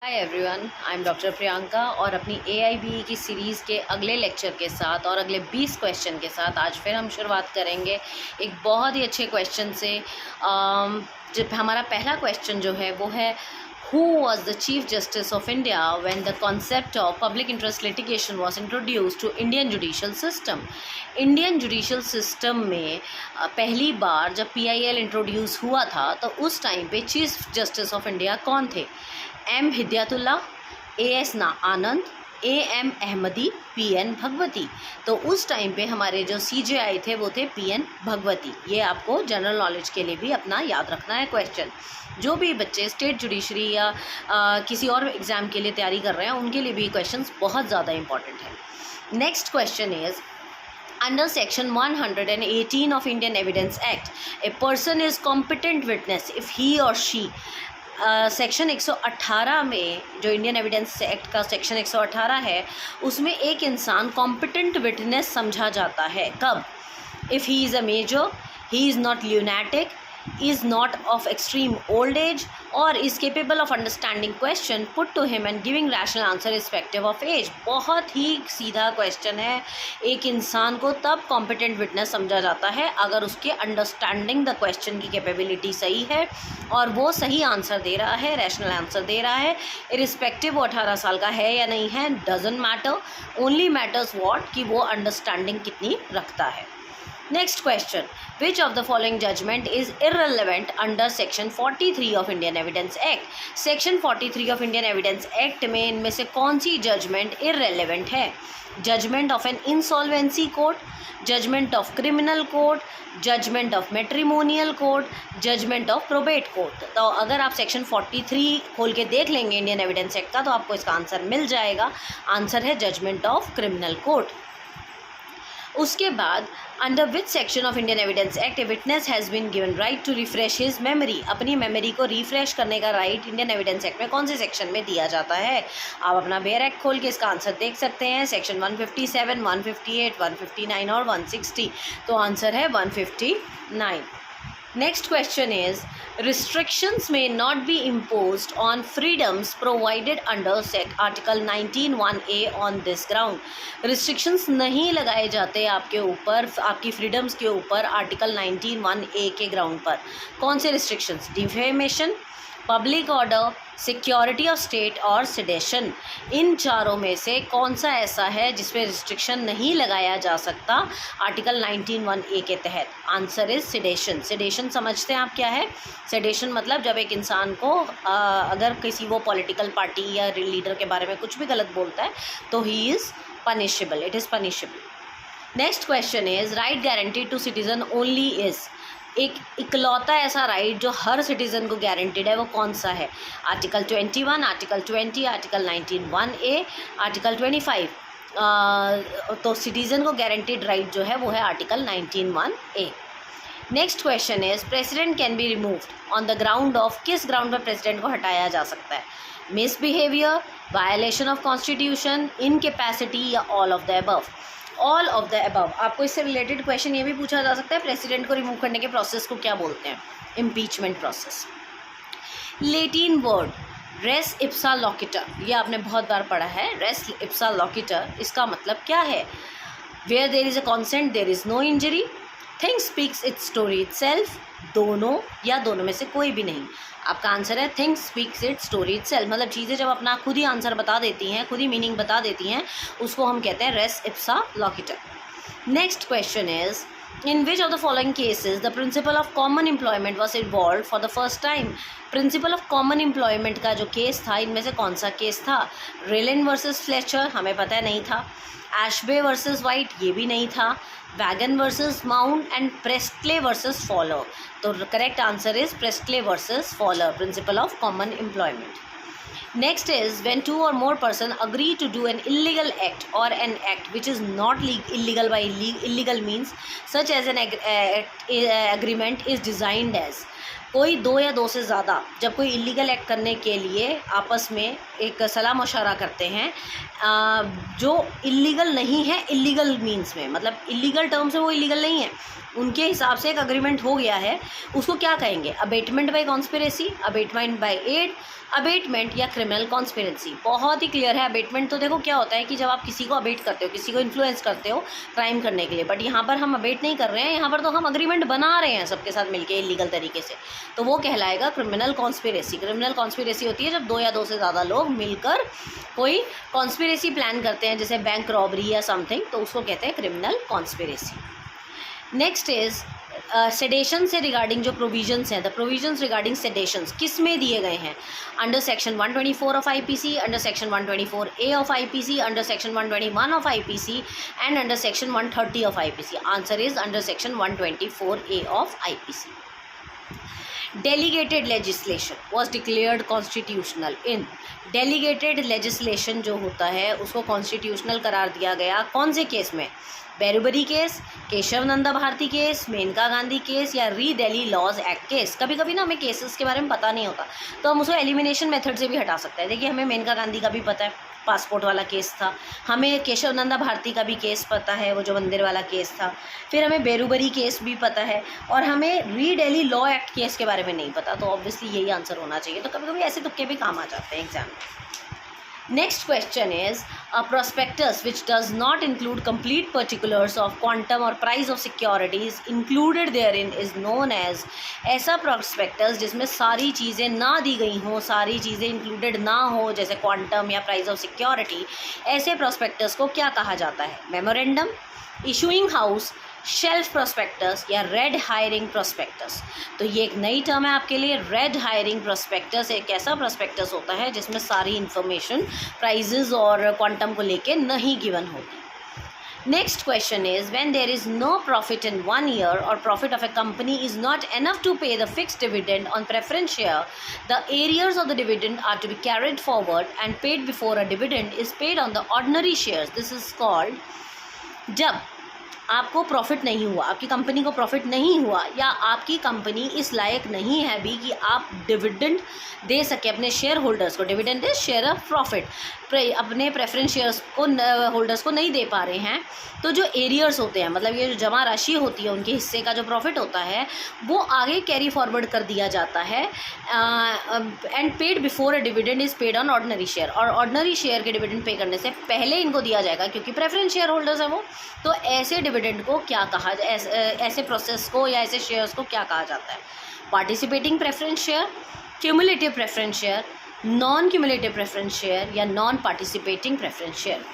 Hi everyone, I am doctor Priyanka और अपनी AIBE की सीरीज़ के अगले लेक्चर के साथ और अगले 20 क्वेश्चन के साथ आज फिर हम शुरुआत करेंगे एक बहुत ही अच्छे क्वेश्चन से। जब हमारा पहला क्वेश्चन जो है वो है, who was the chief justice of India when the concept of public interest litigation was introduced to Indian judicial system. Indian judicial system में पहली बार जब PIL इंट्रोड्यूस हुआ था तो उस टाइम पे चीफ जस्टिस ऑफ इंडिया कौन थे? M Hidayatullah, AS Anand, AM Ahmadi, PN Bhagwati. तो उस टाइम पे हमारे जो CJI थे वो थे PN भगवती। ये आपको जनरल नॉलेज के लिए भी अपना याद रखना है क्वेश्चन। जो भी बच्चे स्टेट जुडिशरी या किसी और एग्ज़ाम के लिए तैयारी कर रहे हैं उनके लिए भी क्वेश्चंस बहुत ज़्यादा इंपॉर्टेंट है। Next question is, under section 118 of Indian Evidence Act, a person is competent witness if he or she section 118 में, जो इंडियन एविडेंस एक्ट का सेक्शन 118 है, उसमें एक इंसान कॉम्पिटेंट विटनेस समझा जाता है कब? If he is a major, he is not lunatic, is not of extreme old age, or is capable of understanding question put to him and giving rational answer irrespective of age। बहुत ही सीधा question है। एक इंसान को तब competent witness समझा जाता है अगर उसके अंडरस्टैंडिंग द क्वेश्चन की कैपेबिलिटी सही है और वो सही आंसर दे रहा है, रैशनल आंसर दे रहा है, इरिस्पेक्टिव वो 18 साल का है या नहीं है, doesn't matter, only matters what कि वो अंडरस्टैंडिंग कितनी रखता है। Next question, which of the following judgement is irrelevant under section 43 of Indian evidence act. Section 43 of Indian evidence act में इनमें से कौन सी जजमेंट इररिलेवेंट है? Judgement of an insolvency court, judgement of criminal court, judgement of matrimonial court, judgement of probate court. तो अगर आप section 43 खोल के देख लेंगे इंडियन एविडेंस एक्ट का तो आपको इसका आंसर मिल जाएगा। आंसर है जजमेंट ऑफ क्रिमिनल कोर्ट। उसके बाद, under which section of Indian evidence act a witness has been given right to refresh his memory. अपनी मेमोरी को रिफ्रेश करने का राइट इंडियन एविडेंस एक्ट में कौन से सेक्शन में दिया जाता है? आप अपना बेयर एक्ट खोल के इसका आंसर देख सकते हैं। सेक्शन 157, 158, 159 और 160। तो आंसर है 159। Next question is, restrictions may not be imposed on freedoms provided under Article 19(1)(a) on this ground। restrictions नहीं लगाए जाते आपके ऊपर, आपकी फ्रीडम्स के ऊपर आर्टिकल 19(1)(a) के ग्राउंड पर। कौन से restrictions? Defamation, public order, security of state और सिडेशन। इन चारों में से कौन सा ऐसा है जिसमें रिस्ट्रिक्शन नहीं लगाया जा सकता आर्टिकल 19(1)(a) के तहत? Answer is sedation. सिडेशन समझते हैं आप क्या है? सिडेशन मतलब जब एक इंसान को अगर किसी वो पॉलिटिकल पार्टी या लीडर के बारे में कुछ भी गलत बोलता है तो he is punishable, it is punishable. Next question is, right guaranteed to citizen only is. एक इकलौता ऐसा राइट जो हर सिटीज़न को गारंटीड है वो कौन सा है? Article 21, article 20, article 19(1)(a, article 25। तो सिटीज़न को गारंटीड राइट जो है वो है article 19(1)(a। Next question is, president can be removed on the ground of. किस ग्राउंड पर प्रेसिडेंट को हटाया जा सकता है? Misbehaviour, violation of constitution, incapacity या all of the above? All of the above. आपको इससे रिलेटेड क्वेश्चन ये भी पूछा जा सकता है, प्रेसिडेंट को रिमूव करने के प्रोसेस को क्या बोलते हैं? Impeachment process. Latin word res ipsa loquitur, ये आपने बहुत बार पढ़ा है। रेस इप्सा लॉकिटर, इसका मतलब क्या है? Where there is a consent there is no injury, thing speaks its story itself, दोनों या दोनों में से कोई भी नहीं। आपका आंसर है thing speaks its story itself. मतलब चीज़ें जब अपना खुद ही आंसर बता देती हैं, खुद ही मीनिंग बता देती हैं, उसको हम कहते हैं res ipsa loquitur. Next question is, in which of the following cases the principle of common employment was involve for the first time. Principle of common employment का जो केस था, इनमें से कौन सा केस था? रेलिन वर्सेस फ्लेचर, हमें पता है नहीं था। एशबे वर्सेस वाइट, ये भी नहीं था। Wagon versus Mount and Priestley versus Fowler. तो correct answer is Priestley versus Fowler, principle of common employment. Next is, when two or more person agree to do an illegal act or an act which is not illegal by illegal means such as an agreement is designed as। कोई दो या दो से ज़्यादा जब कोई illegal act करने के लिए आपस में एक सलाह मशवरा करते हैं जो इलीगल नहीं है इलीगल मीन्स में, मतलब इलीगल टर्म्स में वो इलीगल नहीं है, उनके हिसाब से एक अग्रीमेंट हो गया है, उसको क्या कहेंगे? Abetment by conspiracy, abetment by aid, abetment या क्रिमिनल कॉन्स्पिरेसी। बहुत ही क्लियर है। अबेटमेंट तो देखो क्या होता है कि जब आप किसी को अबेट करते हो, किसी को इन्फ्लुएंस करते हो क्राइम करने के लिए, बट यहाँ पर हम अबेट नहीं कर रहे हैं, यहाँ पर तो हम अग्रीमेंट बना रहे हैं सबके साथ मिलके इलीगल तरीके से, तो वो कहलाएगा क्रिमिनल कॉन्स्पिरेसी। क्रिमिनल कॉन्स्पिरेसी होती है जब 2 या 2 से ज़्यादा लोग मिलकर कोई कॉन्स्पिरेसी प्लान करते हैं, जैसे बैंक रॉबरी या समथिंग, तो उसको कहते हैं criminal conspiracy. Next is sedition से रिगार्डिंग जो प्रोविजंस हैं, द प्रोविजंस रिगार्डिंग सेडेशंस किस में दिए गए हैं? Under section 124 of IPC, under section 124A of IPC, under section 121 of IPC and under section 130 of IPC. Answer is under section 124A of IPC. Delegated legislation was declared constitutional in, delegated legislation जो होता है उसको constitutional करार दिया गया कौन से case में? Berubari case, Keshav Nanda Bharati case, Maneka Gandhi case या re Delhi laws act case. कभी कभी ना हमें केसेस के बारे में पता नहीं होता, तो हम उसको एलिमिनेशन मेथड से भी हटा सकते हैं। देखिए हमें मेनका गांधी का भी पता है, पासपोर्ट वाला केस था, हमें केशव नंदा भारती का भी केस पता है, वो जो मंदिर वाला केस था, फिर हमें बेरुबरी केस भी पता है, और हमें री दिल्ली लॉ एक्ट केस के बारे में नहीं पता, तो ऑब्वियसली यही आंसर होना चाहिए। तो कभी कभी ऐसे तुक्के भी काम आ जाते हैं एग्जाम में। Next question is, a prospectus which does not include complete particulars of quantum or price of securities included therein is known as, ऐसा prospectus जिसमें सारी चीज़ें ना दी गई हों, सारी चीज़ें included ना हो, जैसे quantum या price of security, ऐसे prospectus को क्या कहा जाता है? Memorandum, issuing house, shelf prospectus या रेड हायरिंग प्रोस्पेक्टस। तो ये एक नई टर्म है आपके लिए। रेड हायरिंग प्रोस्पेक्टस एक ऐसा प्रोस्पेक्टस होता है जिसमें सारी इन्फॉर्मेशन प्राइजेज और क्वांटम को लेके नहीं गिवन होती। Next question is, when there is no profit in 1 year और profit of a company is not enough to pay the fixed dividend on preference share, the arrears of the dividend are to be carried forward and paid before a dividend is paid on the ordinary shares. This is called, जब आपको profit नहीं हुआ, आपकी company को profit नहीं हुआ, या आपकी कंपनी इस लायक नहीं है भी कि आप डिविडेंड दे सके अपने शेयर होल्डर्स को। Dividend is share of profit, अपने प्रेफरेंस शेयर्स को होल्डर्स को नहीं दे पा रहे हैं, तो जो एरियर्स होते हैं, मतलब ये जो जमा राशि होती है, उनके हिस्से का जो प्रॉफिट होता है वो आगे कैरी फॉरवर्ड कर दिया जाता है, and paid before a dividend is paid on ordinary share, और ऑर्डिनरी शेयर के डिविडेंड पे करने से पहले इनको दिया जाएगा क्योंकि प्रेफरेंस शेयर होल्डर्स है वो। तो ऐसे डिविडेंड को क्या कहा, ऐसे प्रोसेस को या ऐसे शेयर्स को क्या कहा जाता है? Participating preference share, cumulative preference share, non cumulative preference share या non participating preference share.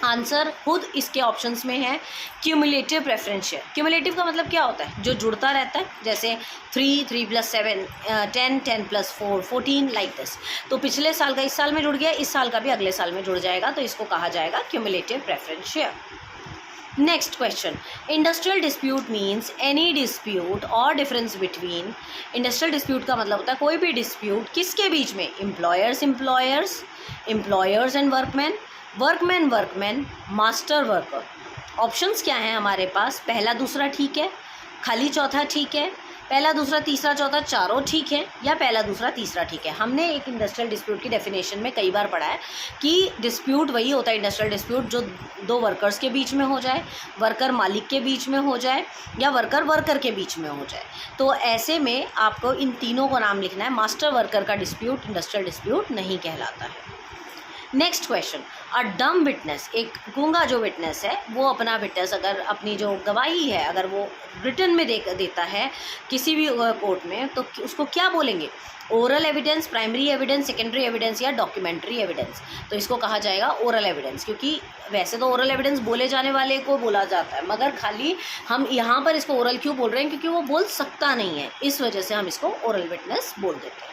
Answer खुद इसके ऑप्शंस में है, क्यूमुलेटिव प्रेफरेंस शेयर। क्यूमुलेटिव का मतलब क्या होता है? जो जुड़ता रहता है, जैसे 3, 3 + 7 10, 10 + 4 14, लाइक दिस। तो पिछले साल का इस साल में जुड़ गया, इस साल का भी अगले साल में जुड़ जाएगा, तो इसको कहा जाएगा cumulative preference share. Next question, industrial dispute means any dispute और डिफरेंस बिटवीन। इंडस्ट्रियल डिस्प्यूट का मतलब होता है कोई भी डिस्प्यूट किसके बीच में? Employers and workman, workman, master worker. Options क्या हैं हमारे पास? पहला दूसरा ठीक है, खाली चौथा ठीक है, पहला दूसरा तीसरा चौथा चारों ठीक है, या पहला दूसरा तीसरा ठीक है। हमने एक इंडस्ट्रियल डिस्प्यूट की डेफिनेशन में कई बार पढ़ा है कि डिस्प्यूट वही होता है इंडस्ट्रियल डिस्प्यूट जो 2 वर्कर्स के बीच में हो जाए, वर्कर मालिक के बीच में हो जाए, या वर्कर के बीच में हो जाए। तो ऐसे में आपको इन तीनों को नाम लिखना है। मास्टर वर्कर का डिस्प्यूट इंडस्ट्रियल डिस्प्यूट नहीं कहलाता है। नेक्स्ट क्वेश्चन, अ डम विटनेस, एक गूंगा जो विटनेस है वो अपना विटनेस अगर अपनी जो गवाही है अगर वो रिटन में देता है किसी भी कोर्ट में, तो उसको क्या बोलेंगे? Oral evidence, primary evidence, secondary evidence या डॉक्यूमेंट्री एविडेंस। तो इसको कहा जाएगा ओरल एविडेंस, क्योंकि वैसे तो ओरल एविडेंस बोले जाने वाले को बोला जाता है, मगर खाली हम यहाँ पर इसको ओरल क्यों बोल रहे हैं? क्योंकि वो बोल सकता नहीं है, इस वजह से हम इसको ओरल विटनेस बोल देते हैं।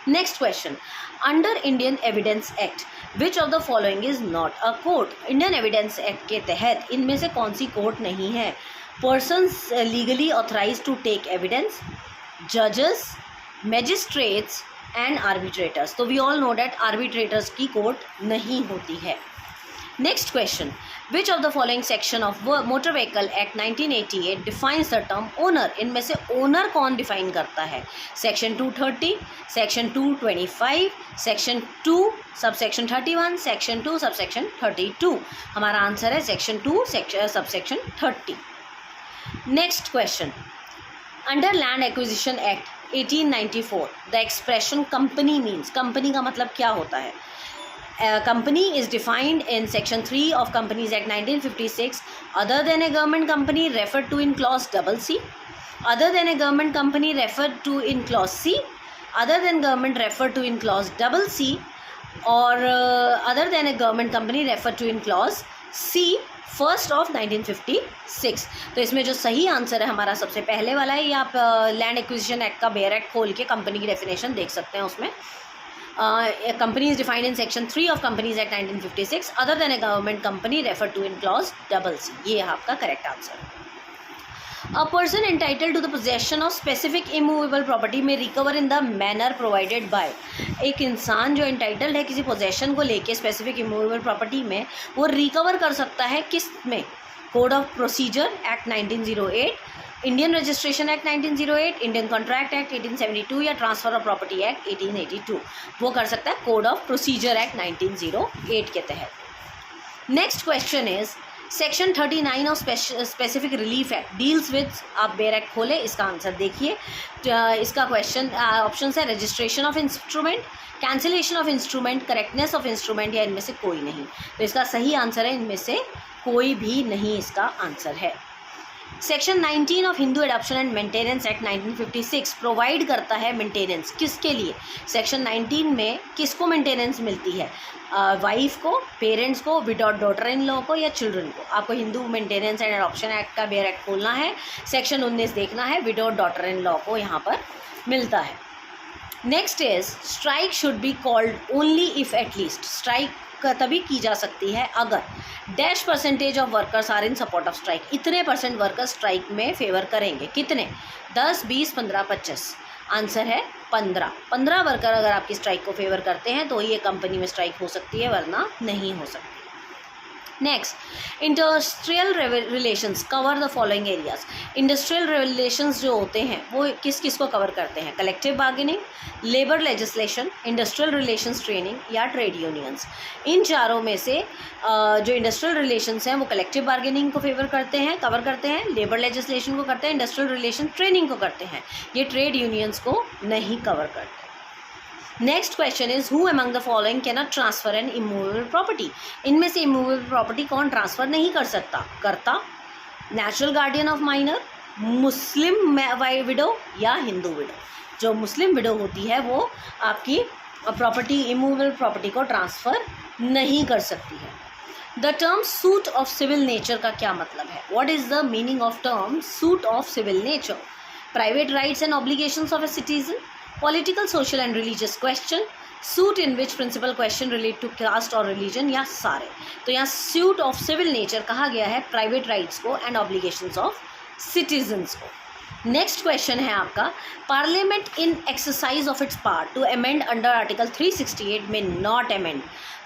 Next question, under Indian evidence act which of the following is not a court. Indian evidence act के तहत इनमें से कौन सी कोर्ट नहीं है? Persons legally authorise to take evidence, जजेस, मैजिस्ट्रेट्स एंड आर्बिट्रेटर्स। तो we all know that arbitrators की कोर्ट नहीं होती है। Next question, which of the following section of motor vehicle act 1988 defines the term owner. इनमें से ओनर कौन define करता है? Section 230, section 225, section 2 subsection 31, section 2 subsection 32। हमारा आंसर है section 2 subsection 30। Next question, under land acquisition act 1894 the expression company means, company का मतलब क्या होता है? Company is defined in section 3 of Companies Act 1956 other than a government company referred to in clause CC, other than a government company referred to in clause C, other than government referred to in clause CC, or other than a government company referred to in clause C first of 1956। तो इसमें जो सही answer है हमारा सबसे पहले वाला है। ये आप लैंड एक्विजिशन एक्ट का बेयर एक्ट खोल के कंपनी की डेफिनेशन देख सकते हैं। उसमें company is defined in section 3 of Companies Act 1956 other than a government company referred to in clause CC। ये आपका करेक्ट आंसर है। A person entitled to the possession of specific immovable property may recover in the manner provided by, एक इंसान जो entitled है किसी possession को लेके specific immovable property में, वो recover कर सकता है किस में? Code of Procedure Act 1908, Indian registration act 1908, Indian contract act 1872 या ट्रांसफर ऑफ प्रॉपर्टी एक्ट 1882। वो कर सकता है कोड ऑफ प्रोसीजर एक्ट 1908 के तहत। Next question is section 39 of specific relief act deals with, आप बेयर एक्ट खोले, इसका आंसर देखिए। इसका क्वेश्चन ऑप्शन है registration of instrument, cancellation of instrument, correctness of instrument, या इनमें से कोई नहीं। तो इसका सही आंसर है इनमें से कोई भी नहीं, इसका आंसर है। Section 19 of Hindu adoption and maintenance act 1956 provide करता है मेंटेनेंस किसके लिए? सेक्शन 19 में किसको मेंटेनेंस मिलती है? वाइफ को, पेरेंट्स को, विदाउट डॉटर इन लॉ को, या चिल्ड्रन को? आपको Hindu maintenance and adoption act का बेयर एक्ट खोलना है, सेक्शन 19 देखना है, विदाउट डॉटर इन लॉ को यहाँ पर मिलता है। Next is strike should be called only if at least, strike तभी की जा सकती है अगर dash percentage of workers are in support of strike, इतने परसेंट वर्कर्स स्ट्राइक में फेवर करेंगे। कितने? 10, 20, 15, 25। आंसर है 15 वर्कर अगर आपकी स्ट्राइक को फेवर करते हैं तो ये कंपनी में स्ट्राइक हो सकती है, वरना नहीं हो सकती। Next, industrial relations cover the following areas. Industrial relations जो होते हैं वो किस किस को कवर करते हैं? Collective bargaining, labour legislation, industrial relations training, या ट्रेड यूनियंस। इन चारों में से जो इंडस्ट्रियल रिलेशंस हैं वो कलेक्टिव बार्गेनिंग को फेवर करते हैं, कवर करते हैं, लेबर लेजिस्लेशन को करते हैं, इंडस्ट्रियल रिलेशन ट्रेनिंग को करते हैं। ये ट्रेड यूनियंस को नहीं कवर करते। Next question is who among the following can not transfer N immovable property. इनमें से इमूवेबल प्रॉपर्टी कौन ट्रांसफर नहीं कर सकता? कर्ता, natural guardian of minor, Muslim window, या हिंदू विडो। जो मुस्लिम विडो होती है वो आपकी प्रॉपर्टी, इमूवेबल प्रॉपर्टी को ट्रांसफ़र नहीं कर सकती है। The term suit of civil nature का क्या मतलब है? What is the meaning of term suit of civil nature? Private rights and obligations of a citizen, political, social and religious question, suit in which principal question relate to caste और religion, या सारे। तो यहाँ suit of civil nature कहा गया है private rights को and obligations of citizens को। नेक्स्ट क्वेश्चन है आपका, parliament in exercise of its power to amend under article 368 में नॉट अमेंड।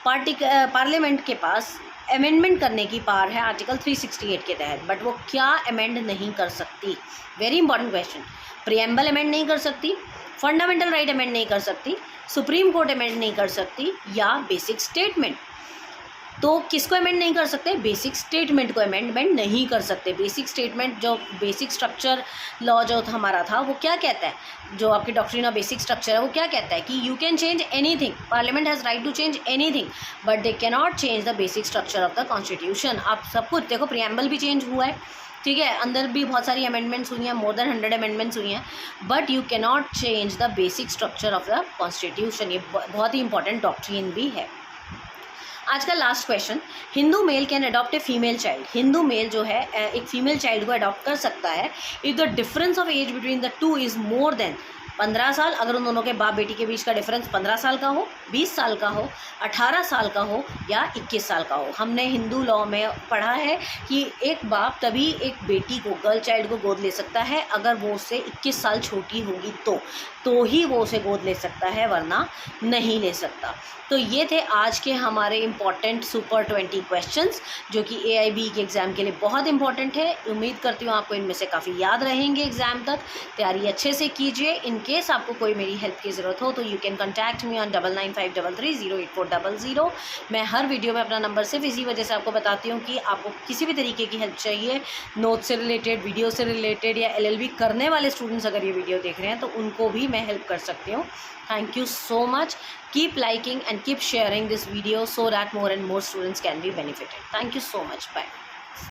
पार्लियामेंट के पास अमेंडमेंट करने की पावर है आर्टिकल 368 के तहत, बट वो क्या अमेंड नहीं कर सकती? Very important question. Preamble amend नहीं कर सकती, फंडामेंटल राइट अमेंड नहीं कर सकती, सुप्रीम कोर्ट अमेंड नहीं कर सकती, या बेसिक स्टेटमेंट। तो किसको अमेंड नहीं कर सकते? बेसिक स्टेटमेंट को अमेंडमेंट नहीं कर सकते। बेसिक स्टेटमेंट जो बेसिक स्ट्रक्चर लॉ जो हमारा था वो क्या कहता है, जो आपकी डॉक्ट्रिन ऑफ बेसिक स्ट्रक्चर है वो क्या कहता है कि you can change anything, parliament has right to change anything but they can not change the basic structure of the constitution. आप सब कुछ देखो, प्रीएम्बल भी चेंज हुआ है, ठीक है, अंदर भी बहुत सारी अमेंडमेंट्स हुई हैं, मोर देन 100 अमेंडमेंट्स हुई हैं, but you can not change the basic structure of the constitution. ये बहुत ही इंपॉर्टेंट डॉक्ट्रिन भी है। आज का last question, Hindu male can adopt a female child. Hindu male जो है एक फीमेल चाइल्ड को अडॉप्ट कर सकता है if the difference of age between the two is more than 15 साल, अगर उन दोनों के बाप बेटी के बीच का डिफरेंस 15 साल का हो, 20 साल का हो, 18 साल का हो, या 21 साल का हो। हमने हिंदू लॉ में पढ़ा है कि एक बाप तभी एक बेटी को, गर्ल चाइल्ड को गोद ले सकता है अगर वो उससे 21 साल छोटी होगी तो ही वो उसे गोद ले सकता है, वरना नहीं ले सकता। तो ये थे आज के हमारे इम्पॉर्टेंट सुपर 20 क्वेश्चंस जो कि AIB के एग्ज़ाम के लिए बहुत इंपॉर्टेंट है। उम्मीद करती हूँ आपको इनमें से काफ़ी याद रहेंगे एग्ज़ाम तक। तैयारी अच्छे से कीजिए, इन केस आपको कोई मेरी हेल्प की ज़रूरत हो तो you can contact me on 9953308400। मैं हर वीडियो में अपना नंबर सिर्फ इसी वजह से आपको बताती हूँ कि आपको किसी भी तरीके की हेल्प चाहिए, नोट से रिलेटेड, वीडियो से रिलेटेड, या LLB करने वाले स्टूडेंट्स अगर ये वीडियो देख रहे हैं तो उनको भी मैं हेल्प कर सकती हूँ। Thank you so much. Keep liking and keep sharing this video so that more and more students can be benefited. Thank you so much. Bye.